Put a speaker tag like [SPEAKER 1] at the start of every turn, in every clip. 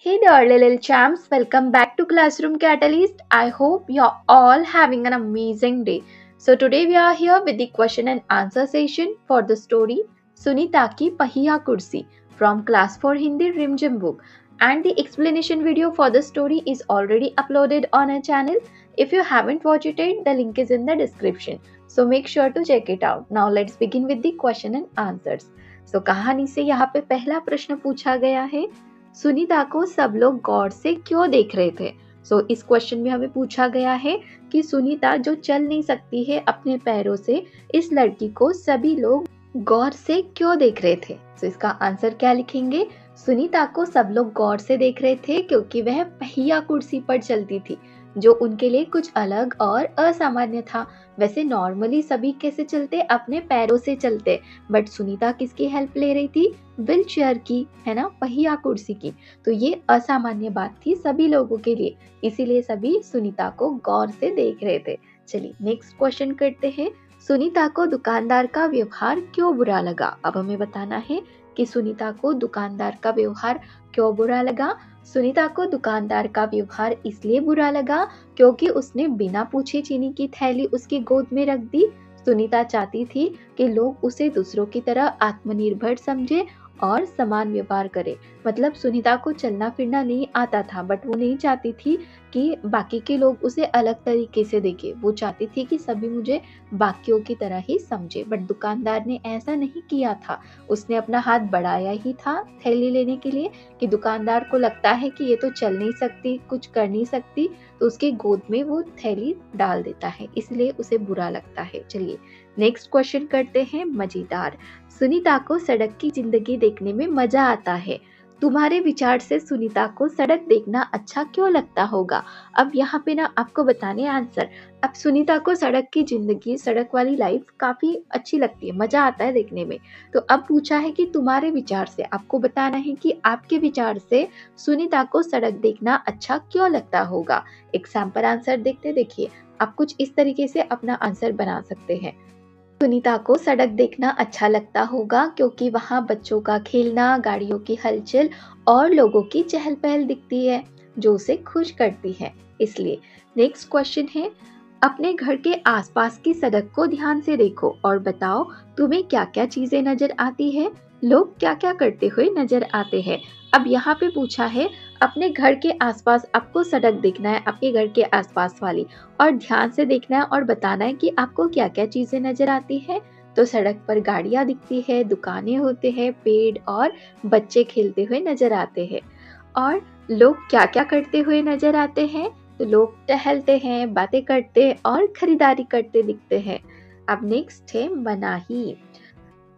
[SPEAKER 1] Hey there, little champs. Welcome back to Classroom Catalyst. I hope you're all having an amazing day. So, today we are here with the question and answer session for the story Sunita Ki Pahiya Kursi from Class 4 Hindi Rimjim book. And the explanation video for the story is already uploaded on our channel. If you haven't watched it, the link is in the description. So, make sure to check it out. Now, let's begin with the question and answers. So, कहानी से यहाँ पे पहला प्रश्न पूछा गया है सुनीता को सब लोग गौर से क्यों देख रहे थे। इस क्वेश्चन में हमें पूछा गया है कि सुनीता जो चल नहीं सकती है अपने पैरों से, इस लड़की को सभी लोग गौर से क्यों देख रहे थे। इसका आंसर क्या लिखेंगे? सुनीता को सब लोग गौर से देख रहे थे क्योंकि वह पहिया कुर्सी पर चलती थी, जो उनके लिए कुछ अलग और असामान्य था। वैसे नॉर्मली सभी कैसे चलते? अपने पैरों से चलते, बट सुनीता किसकी हेल्प ले रही थी? व्हील चेयर की, है ना, पहिया कुर्सी की। तो ये असामान्य बात थी सभी लोगों के लिए, इसीलिए सभी सुनीता को गौर से देख रहे थे। चलिए नेक्स्ट क्वेश्चन करते हैं। सुनीता को दुकानदार का व्यवहार क्यों बुरा लगा? अब हमें बताना है कि सुनीता को दुकानदार का व्यवहार क्यों बुरा लगा। सुनीता को दुकानदार का व्यवहार इसलिए बुरा लगा क्योंकि उसने बिना पूछे चीनी की थैली उसकी गोद में रख दी। सुनीता चाहती थी कि लोग उसे दूसरों की तरह आत्मनिर्भर समझे और समान व्यवहार करे। मतलब सुनीता को चलना फिरना नहीं आता था, बट वो नहीं चाहती थी कि बाकी के लोग उसे अलग तरीके से देखें। वो चाहती थी कि सभी मुझे बाकियों की तरह ही समझे, बट दुकानदार ने ऐसा नहीं किया था। उसने अपना हाथ बढ़ाया ही था थैली लेने के लिए कि दुकानदार को लगता है कि ये तो चल नहीं सकती, कुछ कर नहीं सकती, तो उसके गोद में वो थैली डाल देता है, इसलिए उसे बुरा लगता है। चलिए नेक्स्ट क्वेश्चन करते हैं। मजेदार। सुनीता को सड़क की जिंदगी देखने में मजा आता है। तुम्हारे विचार से सुनीता को सड़क देखना अच्छा क्यों लगता होगा? अब यहाँ पे ना आपको बताने आंसर। अब सुनीता को सड़क की जिंदगी, सड़क वाली लाइफ काफी अच्छी लगती है, मजा आता है देखने में। तो अब पूछा है कि तुम्हारे विचार से, आपको बताना है कि आपके विचार से सुनीता को सड़क देखना अच्छा क्यों लगता होगा। एग्जाम्पल आंसर देखते, देखिए आप कुछ इस तरीके से अपना आंसर बना सकते हैं। सुनीता को सड़क देखना अच्छा लगता होगा क्योंकि वहाँ बच्चों का खेलना, गाड़ियों की हलचल और लोगों की चहल पहल दिखती है जो उसे खुश करती है, इसलिए। नेक्स्ट क्वेश्चन है। अपने घर के आसपास की सड़क को ध्यान से देखो और बताओ तुम्हें क्या क्या चीजें नजर आती है, लोग क्या क्या करते हुए नजर आते हैं। अब यहाँ पे पूछा है अपने घर के आसपास आपको सड़क देखना है, आपके घर के आसपास वाली, और ध्यान से देखना है और बताना है कि आपको क्या क्या चीजें नजर आती है। तो सड़क पर गाड़ियां दिखती है, दुकानें होते हैं, पेड़ और बच्चे खेलते हुए नजर आते हैं। और लोग क्या क्या करते हुए नजर आते हैं? तो लोग टहलते हैं, बातें करते और खरीदारी करते दिखते हैं। अब नेक्स्ट है मनाही।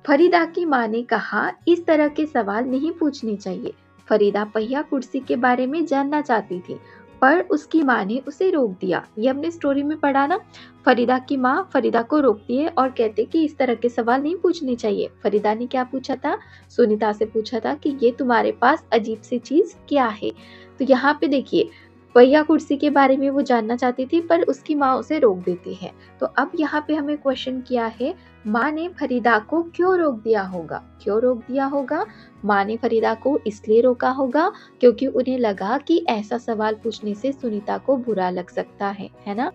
[SPEAKER 1] फरीदा की माँ ने कहा इस तरह के सवाल नहीं पूछने चाहिए। फरीदा पहिया कुर्सी के बारे में जानना चाहती थी, पर उसकी माँ ने उसे रोक दिया। ये हमने स्टोरी में पढ़ा ना। फरीदा की माँ फरीदा को रोकती है और कहते कि इस तरह के सवाल नहीं पूछने चाहिए। फरीदा ने क्या पूछा था? सुनीता से पूछा था कि ये तुम्हारे पास अजीब सी चीज क्या है। तो यहाँ पे देखिए पहिया कुर्सी के बारे में वो जानना चाहती थी, पर उसकी माँ उसे रोक देती है। तो अब यहाँ पे हमें क्वेश्चन किया है, माँ ने फरीदा को क्यों रोक दिया होगा? क्यों रोक दिया होगा? माँ ने फरीदा को इसलिए रोका होगा क्योंकि उन्हें लगा कि ऐसा सवाल पूछने से सुनीता को बुरा लग सकता है ना,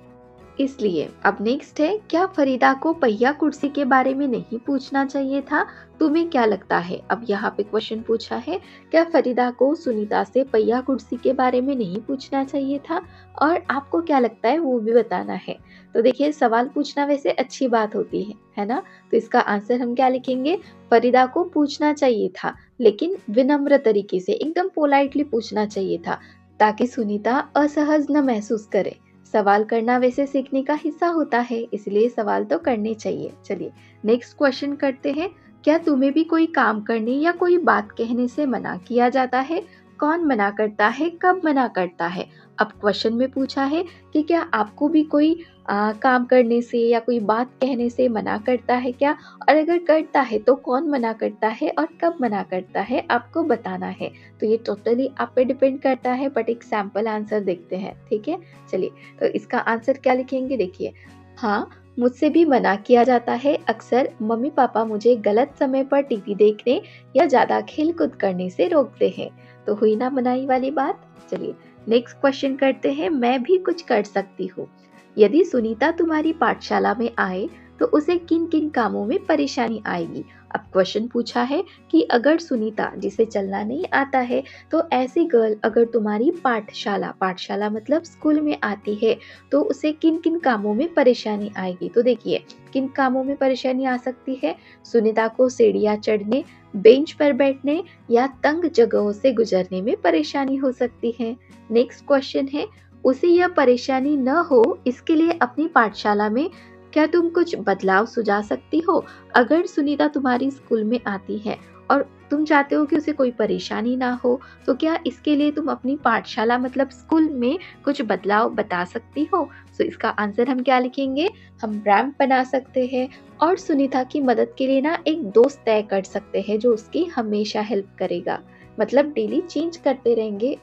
[SPEAKER 1] इसलिए। अब नेक्स्ट है, क्या फरीदा को पहिया कुर्सी के बारे में नहीं पूछना चाहिए था? तुम्हें क्या लगता है? अब यहाँ पे क्वेश्चन पूछा है, क्या फरीदा को सुनीता से पहिया कुर्सी के बारे में नहीं पूछना चाहिए था, और आपको क्या लगता है वो भी बताना है। तो देखिए सवाल पूछना वैसे अच्छी बात होती है ना। तो इसका आंसर हम क्या लिखेंगे? फरीदा को पूछना चाहिए था, लेकिन विनम्र तरीके से, एकदम पोलाइटली पूछना चाहिए था, ताकि सुनीता असहज न महसूस करे। सवाल करना वैसे सीखने का हिस्सा होता है, इसलिए सवाल तो करने चाहिए। चलिए नेक्स्ट क्वेश्चन करते हैं। क्या तुम्हें भी कोई काम करने या कोई बात कहने से मना किया जाता है? कौन मना करता है, कब मना करता है? अब क्वेश्चन में पूछा है कि क्या आपको भी कोई काम करने से या कोई बात कहने से मना करता है क्या, और अगर करता है तो कौन मना करता है और कब मना करता है, आपको बताना है। तो ये टोटली आप पे डिपेंड करता है, बट एक सैम्पल आंसर देखते हैं, ठीक है। चलिए तो इसका आंसर क्या लिखेंगे? देखिए, हाँ, मुझसे भी मना किया जाता है। अक्सर मम्मी पापा मुझे गलत समय पर टीवी देखने या ज्यादा खेल कूद करने से रोकते हैं। तो हुई ना मनाई वाली बात। चलिए नेक्स्ट क्वेश्चन करते हैं। मैं भी कुछ कर सकती हूँ। यदि सुनीता तुम्हारी पाठशाला में आए तो उसे किन किन कामों में परेशानी आएगी। अब क्वेश्चन पूछा है कि अगर सुनीता, जिसे चलना नहीं आता है, तो ऐसी गर्ल अगर तुम्हारी पाठशाला, पाठशाला मतलब स्कूल में आती है तो उसे किन किन कामों में परेशानी आएगी। तो देखिए किन कामों में परेशानी आ सकती है। सुनीता को सीढ़ियाँ चढ़ने, बेंच पर बैठने या तंग जगहों से गुजरने में परेशानी हो सकती है। नेक्स्ट क्वेश्चन है, उसे यह परेशानी न हो इसके लिए अपनी पाठशाला में क्या तुम कुछ बदलाव सुझा सकती हो। अगर सुनीता तुम्हारी स्कूल में आती है और तुम चाहते हो कि उसे कोई परेशानी ना हो, तो क्या इसके लिए तुम अपनी पाठशाला मतलब स्कूल में कुछ बदलाव बता सकती हो। तो इसका आंसर हम क्या लिखेंगे, हम रैंप बना सकते हैं और सुनीता की मदद के लिए ना एक दोस्त तय कर सकते हैं जो उसकी हमेशा हेल्प करेगा। मतलब डेली चेंज करते रहेंगे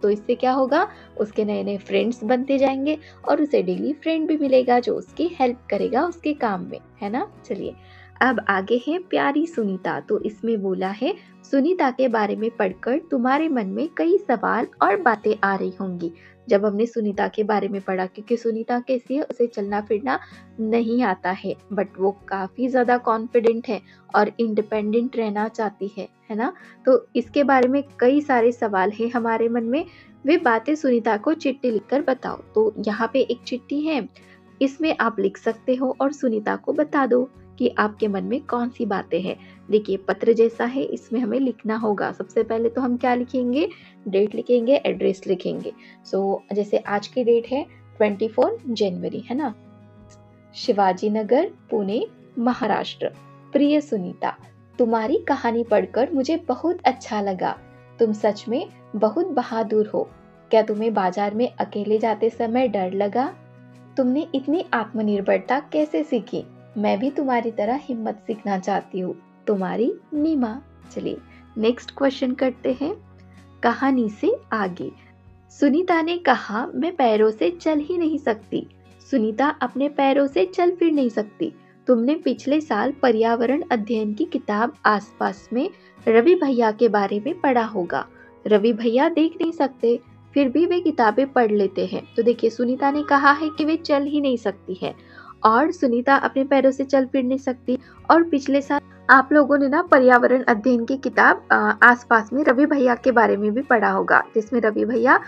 [SPEAKER 1] तो इससे क्या होगा, उसके नए नए फ्रेंड्स बनते जाएंगे और उसे डेली फ्रेंड भी मिलेगा जो उसकी हेल्प करेगा उसके काम में, है ना। चलिए अब आगे है प्यारी सुनीता। तो इसमें बोला है, सुनीता के बारे में पढ़कर तुम्हारे मन में कई सवाल और बातें आ रही होंगी। जब हमने सुनीता के बारे में पढ़ा, क्योंकि सुनीता कैसी है, उसे चलना फिरना नहीं आता है बट वो काफी ज्यादा कॉन्फिडेंट है और इंडिपेंडेंट रहना चाहती है ना। तो इसके बारे में कई सारे सवाल है हमारे मन में, वे बातें सुनीता को चिट्ठी लिखकर बताओ। तो यहाँ पे एक चिट्ठी है, इसमें आप लिख सकते हो और सुनीता को बता दो कि आपके मन में कौन सी बातें हैं। देखिए पत्र जैसा है, इसमें हमें लिखना होगा। सबसे पहले तो हम क्या लिखेंगे, डेट लिखेंगे, एड्रेस लिखेंगे। जैसे आज की डेट है 24 जनवरी, है ना। शिवाजी नगर, पुणे, महाराष्ट्र। प्रिय सुनीता, तुम्हारी कहानी पढ़कर मुझे बहुत अच्छा लगा। तुम सच में बहुत बहादुर हो। क्या तुम्हें बाजार में अकेले जाते समय डर लगा? तुमने इतनी आत्मनिर्भरता कैसे सीखी? मैं भी तुम्हारी तरह हिम्मत सीखना चाहती हूँ। तुम्हारी नीमा। चलिए नेक्स्ट क्वेश्चन करते हैं। कहानी से आगे। सुनीता ने कहा, मैं पैरों से चल ही नहीं सकती। सुनीता अपने पैरों से चल फिर नहीं सकती। तुमने पिछले साल पर्यावरण अध्ययन की किताब आसपास में रवि भैया के बारे में पढ़ा होगा। रवि भैया देख नहीं सकते फिर भी वे किताबें पढ़ लेते हैं। तो देखिए सुनीता ने कहा है कि वे चल ही नहीं सकती है और सुनीता अपने पैरों से चल फिर नहीं सकती। और पिछले साल आप लोगों ने ना पर्यावरण अध्ययन की किताब आसपास में रवि भैया के बारे में भी पढ़ा होगा, जिसमें रवि भैया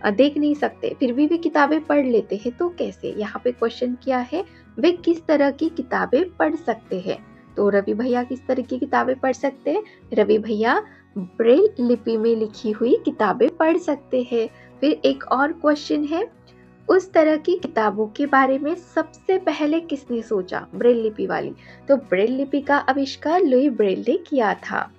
[SPEAKER 1] देख नहीं सकते फिर भी वे किताबें पढ़ लेते हैं। तो कैसे, यहाँ पे क्वेश्चन किया है वे किस तरह की किताबें पढ़ सकते हैं। तो रवि भैया किस तरह की किताबें पढ़ सकते हैं, रवि भैया ब्रेल लिपि में लिखी हुई किताबें पढ़ सकते हैं। फिर एक और क्वेश्चन है, उस तरह की किताबों के बारे में सबसे पहले किसने सोचा, ब्रेल लिपि वाली। तो ब्रेल लिपि का आविष्कार लुई ब्रेल ने किया था।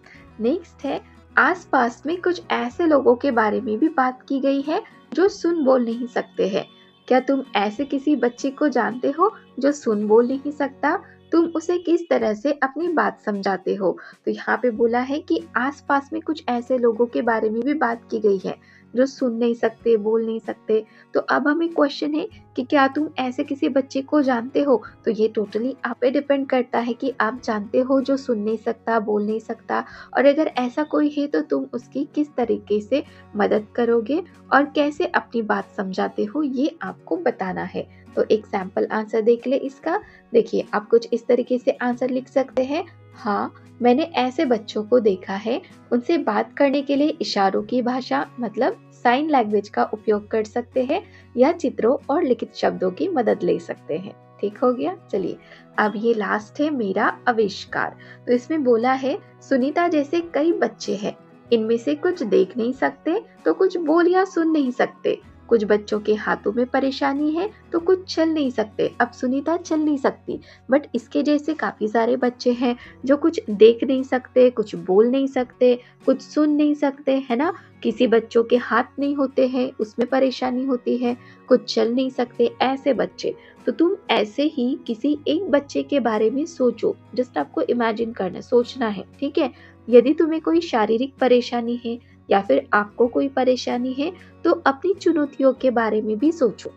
[SPEAKER 1] नेक्स्ट है, आसपास में कुछ ऐसे लोगों के बारे में भी बात की गई है जो सुन बोल नहीं सकते हैं। क्या तुम ऐसे किसी बच्चे को जानते हो जो सुन बोल नहीं सकता? तुम उसे किस तरह से अपनी बात समझाते हो? तो यहाँ पे बोला है कि आसपास में कुछ ऐसे लोगों के बारे में भी बात की गई है जो सुन नहीं सकते, बोल नहीं सकते। तो अब हमें क्वेश्चन है कि क्या तुम ऐसे किसी बच्चे को जानते हो? तो ये टोटली आप पे डिपेंड करता है कि आप जानते हो जो सुन नहीं सकता, बोल नहीं सकता, और अगर ऐसा कोई है तो तुम उसकी किस तरीके से मदद करोगे और कैसे अपनी बात समझाते हो, ये आपको बताना है। तो एक सैंपल आंसर देख ले इसका। देखिए आप कुछ इस तरीके से आंसर लिख सकते हैं। हाँ, मैंने ऐसे बच्चों को देखा है, उनसे बात करने के लिए इशारों की भाषा मतलब साइन लैंग्वेज का उपयोग कर सकते हैं या चित्रों और लिखित शब्दों की मदद ले सकते हैं। ठीक हो गया। चलिए अब ये लास्ट है, मेरा आविष्कार। तो इसमें बोला है, सुनीता जैसे कई बच्चे हैं, इनमें से कुछ देख नहीं सकते तो कुछ बोल या सुन नहीं सकते। कुछ बच्चों के हाथों में परेशानी है तो कुछ चल नहीं सकते। अब सुनीता चल नहीं सकती बट इसके जैसे काफी सारे बच्चे हैं जो कुछ देख नहीं सकते, कुछ बोल नहीं सकते, कुछ सुन नहीं सकते, है ना। किसी बच्चों के हाथ नहीं होते हैं, उसमें परेशानी होती है, कुछ चल नहीं सकते, ऐसे बच्चे। तो तुम ऐसे ही किसी एक बच्चे के बारे में सोचो, जस्ट आपको इमेजिन करना, सोचना है, ठीक है। यदि तुम्हें कोई शारीरिक परेशानी है या फिर आपको कोई परेशानी है तो अपनी चुनौतियों के बारे में भी सोचो।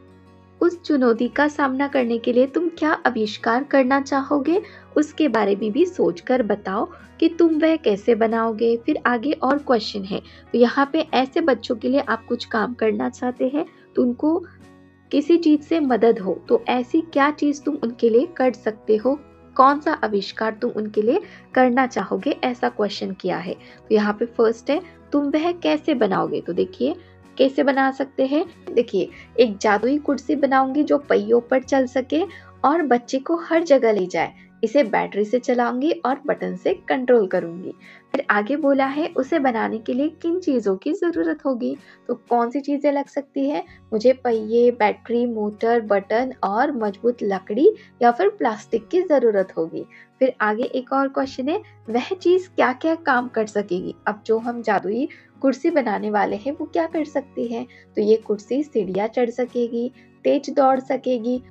[SPEAKER 1] उस चुनौती का सामना करने के लिए तुम क्या आविष्कार करना चाहोगे, उसके बारे में भी सोचकर बताओ कि तुम वह कैसे बनाओगे। फिर आगे और क्वेश्चन है, तो यहाँ पे ऐसे बच्चों के लिए आप कुछ काम करना चाहते हैं, तो उनको किसी चीज से मदद हो, तो ऐसी क्या चीज तुम उनके लिए कर सकते हो, कौन सा आविष्कार तुम उनके लिए करना चाहोगे, ऐसा क्वेश्चन किया है। तो यहाँ पे फर्स्ट है, तुम वह कैसे बनाओगे। तो देखिए कैसे बना सकते हैं। देखिए, एक जादुई कुर्सी बनाऊंगी जो पहियों पर चल सके और बच्चे को हर जगह ले जाए। इसे बैटरी से चलाऊंगी और बटन से कंट्रोल करूंगी। फिर आगे बोला है, उसे बनाने के लिए किन चीजों की जरूरत होगी। तो कौन सी चीजें लग सकती है, मुझे पहिए, बैटरी, मोटर, बटन और मजबूत लकड़ी या फिर प्लास्टिक की जरूरत होगी। फिर आगे एक और क्वेश्चन है, वह चीज क्या क्या काम कर सकेगी। अब जो हम जादुई कुर्सी बनाने वाले हैं वो क्या कर सकती है। तो ये कुर्सी सीढ़ियाँ चढ़ सकेगी, तेज दौड़ सकेगी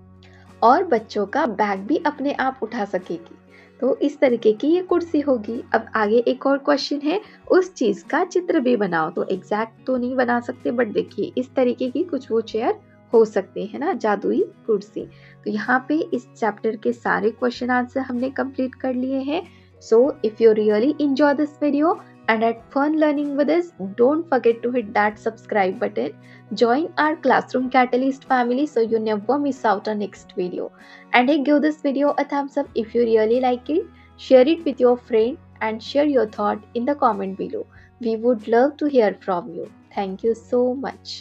[SPEAKER 1] और बच्चों का बैग भी अपने आप उठा सकेगी। तो इस तरीके की ये कुर्सी होगी। अब आगे एक और क्वेश्चन है, उस चीज का चित्र भी बनाओ। तो एग्जैक्ट तो नहीं बना सकते, बट देखिए इस तरीके की कुछ वो चेयर हो सकते हैं ना, जादुई कुर्सी। तो यहाँ पे इस चैप्टर के सारे क्वेश्चन आंसर हमने कंप्लीट कर लिए हैं। So if you really enjoy this video and had fun learning with us, don't forget to hit that subscribe button. Join our Classroom Catalyst family so you never miss out on next video. And hey, give this video a thumbs up if you really like it. Share it with your friend and share your thought in the comment below. We would love to hear from you. Thank you so much.